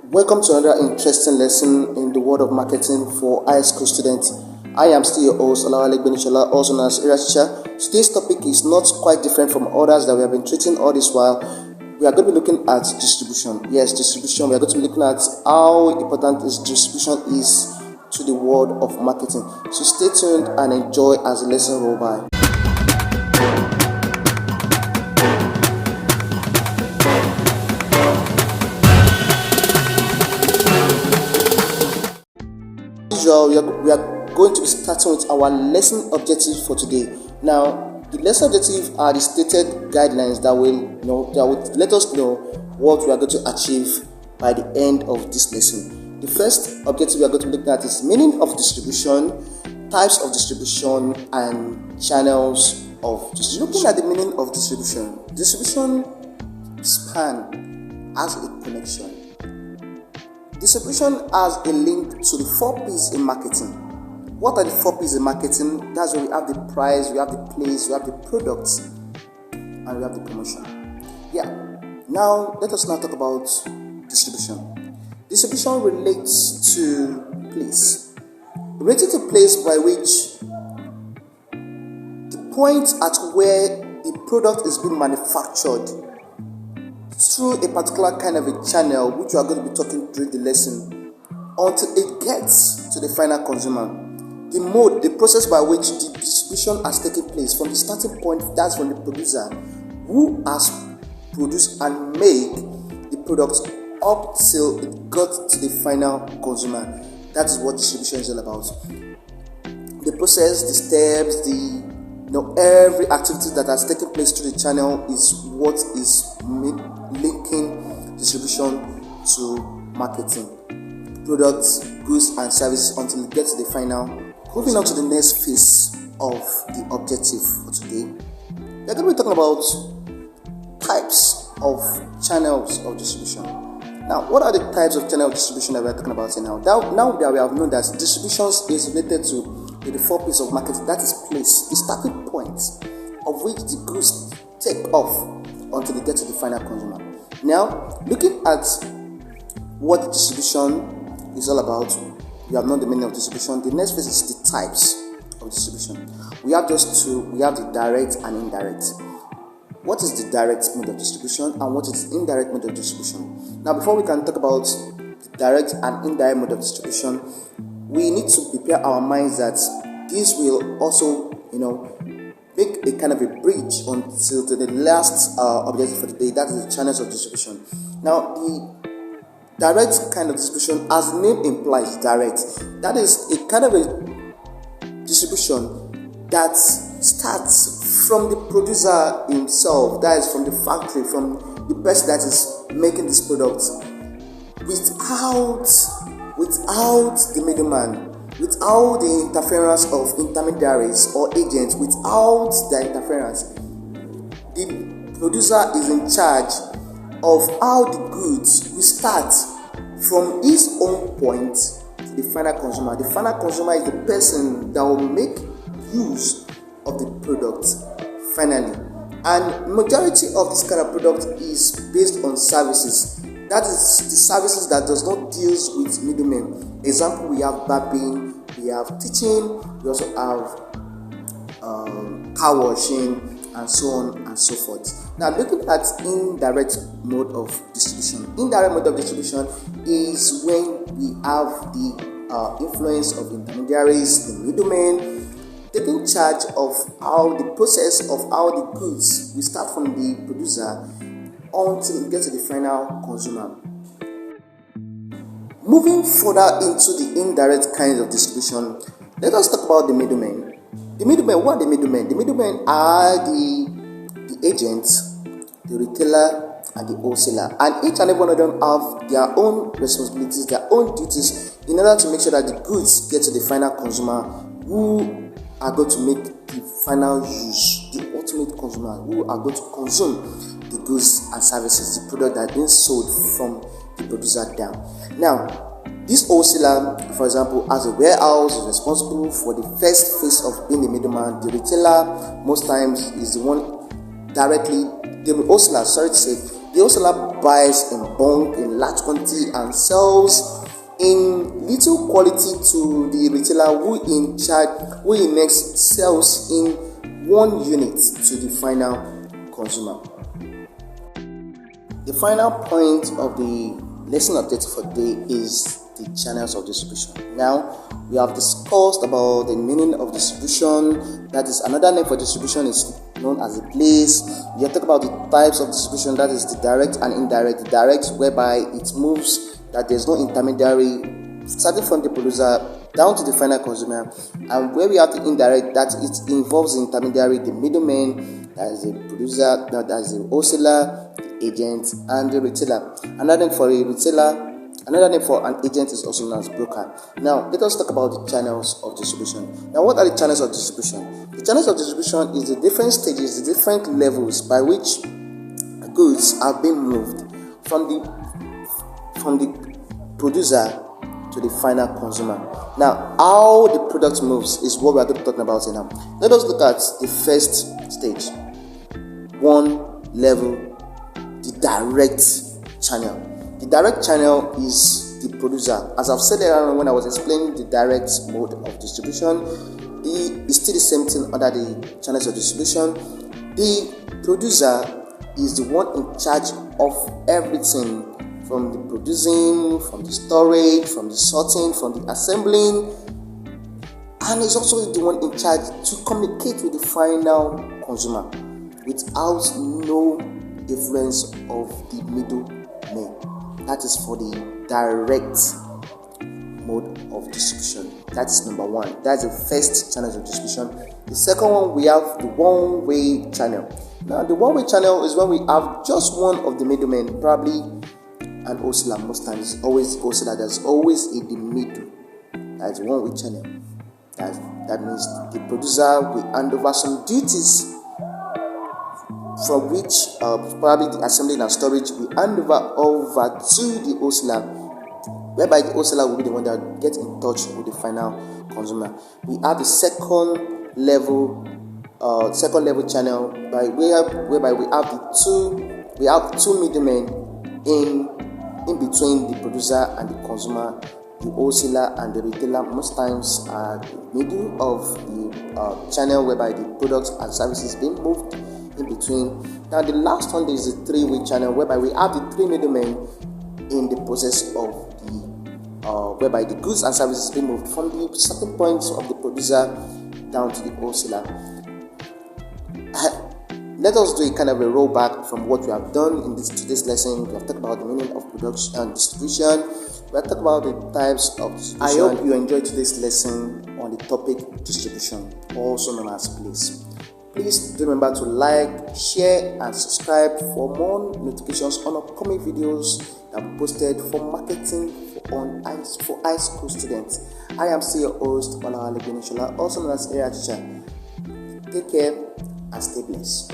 Welcome to another interesting lesson in the world of marketing for high school students. I am still your host, Olawale Benishola, also known as Area Teacher. Today's topic is not quite different from others that we have been treating all this while. We are going to be looking at distribution. Yes, distribution. We are going to be looking at how important this distribution is to the world of marketing. So stay tuned and enjoy as the lesson roll by. We are going to be starting with our lesson objectives for today. Now, the lesson objectives are the stated guidelines that will let us know what we are going to achieve by the end of this lesson. The first objective we are going to be looking at is meaning of distribution, types of distribution, and channels of distribution. Looking at the meaning of distribution, distribution span has a connection. Distribution has a link to the 4 P's in marketing. What are the 4 P's in marketing? That's where we have the price, we have the place, we have the products, and we have the promotion. Now let us now talk about distribution. Distribution relates to place. Related to place by which the point at where the product is being manufactured through a particular kind of a channel, which we are going to be talking during the lesson, until it gets to the final consumer. The mode, the process by which the distribution has taken place from the starting point, that's from the producer who has produced and made the product up till it got to the final consumer. That is what distribution is all about. The process, the steps, every activity that has taken place through the channel is what is linking distribution to marketing, products, goods, and services until it gets to the final. Moving on to the next phase of the objective for today, we are going to be talking about types of channels of distribution. Now, what are the types of channel of distribution that we are talking about here now? Now that we have known that distribution is related to the 4 P's of marketing, that is place, the starting point of which the goods take off until they get to the final consumer. Now, looking at what distribution is all about, we have known the meaning of distribution. The next phase is the types of distribution. We have just two. We have the direct and indirect. What is the direct mode of distribution and what is the indirect mode of distribution? Now, before we can talk about the direct and indirect mode of distribution, we need to prepare our minds that this will also, make a kind of a bridge until to the last objective for the day. That is the channels of distribution. Now, the direct kind of distribution, as the name implies, direct. That is a kind of a distribution that starts from the producer himself, that is from the factory, from the person that is making this product, without the middleman, without the interference of intermediaries or agents, without their interference. The producer is in charge of how the goods will start from his own point to the final consumer. The final consumer is the person that will make use of the product finally. And majority of this kind of product is based on services. That is the services that does not deal with middlemen. Example, we have barbing, we have teaching, we also have car washing, and so on and so forth. Now, looking at indirect mode of distribution. Indirect mode of distribution is when we have the influence of intermediaries, the middlemen, taking charge of how the process of how the goods will start from the producer until it gets to the final consumer. Moving further into the indirect kinds of distribution, let us talk about the middlemen. The middlemen, what are the middlemen? The middlemen are the agents, the retailer, and the wholesaler. And each and every one of them have their own responsibilities, their own duties in order to make sure that the goods get to the final consumer who are going to make the final use, the ultimate consumer who are going to consume the goods and services, the product that is being sold from the producer down. Now, this wholesaler, for example, has a warehouse, is responsible for the first phase of being the middleman. The retailer, most times, is the one directly, the wholesaler buys in bulk, in large quantity and sells in little quality to the retailer who in next sells in 1 unit to the final consumer. The final point of the lesson objective for today is the channels of distribution. Now, we have discussed about the meaning of distribution. That is, another name for distribution is known as a place. We have talked about the types of distribution, that is the direct and indirect. The direct, whereby it moves, that there's no intermediary, starting from the producer down to the final consumer, and where we have the indirect, that it involves the intermediary, the middleman, that is the producer, that is the wholesaler, the agent, and the retailer. Another name for an agent is also known as broker. Now, let us talk about the channels of distribution. Now, what are the channels of distribution? The channels of distribution is the different stages, the different levels by which goods are being moved from the producer to the final consumer. Now, how the product moves is what we are going to be talking about here now. Let us look at the first stage. 1 level, the direct channel. The direct channel is the producer. As I've said earlier when I was explaining the direct mode of distribution, it's still the same thing under the channels of distribution. The producer is the one in charge of everything, from the producing, from the storage, from the sorting, from the assembling, and is also the one in charge to communicate with the final consumer without no influence of the middleman. That is for the direct mode of distribution. That's number 1. That's the first channel of distribution. The second one, we have the one-way channel. Now, the one-way channel is when we have just one of the middlemen, probably an wholesaler. Most times, it's always wholesaler. There's always in the middle. That's one-way channel. That means the producer will hand over some duties, from which probably the assembly and storage will hand over to the wholesaler, whereby the wholesaler will be the one that will get in touch with the final consumer. We have the second level channel whereby we have two middlemen in between the producer and the consumer. The wholesaler and the retailer most times are the middle of the channel whereby the products and services being moved in between. Now, the last one is the three-way channel whereby we have the 3 middlemen in the process of whereby the goods and services being moved from the certain points of the producer down to the wholesaler. Let us do a kind of a rollback from what we have done in today's lesson. We have talked about the meaning of production and distribution. We have talked about the types of distribution. I hope you enjoyed today's lesson on the topic distribution, also known as place. Please do remember to like, share, and subscribe for more notifications on upcoming videos that will be posted for marketing for high school students. I am still your host, Olawale Benishola, also known as Area Teacher. Take care and stay blessed.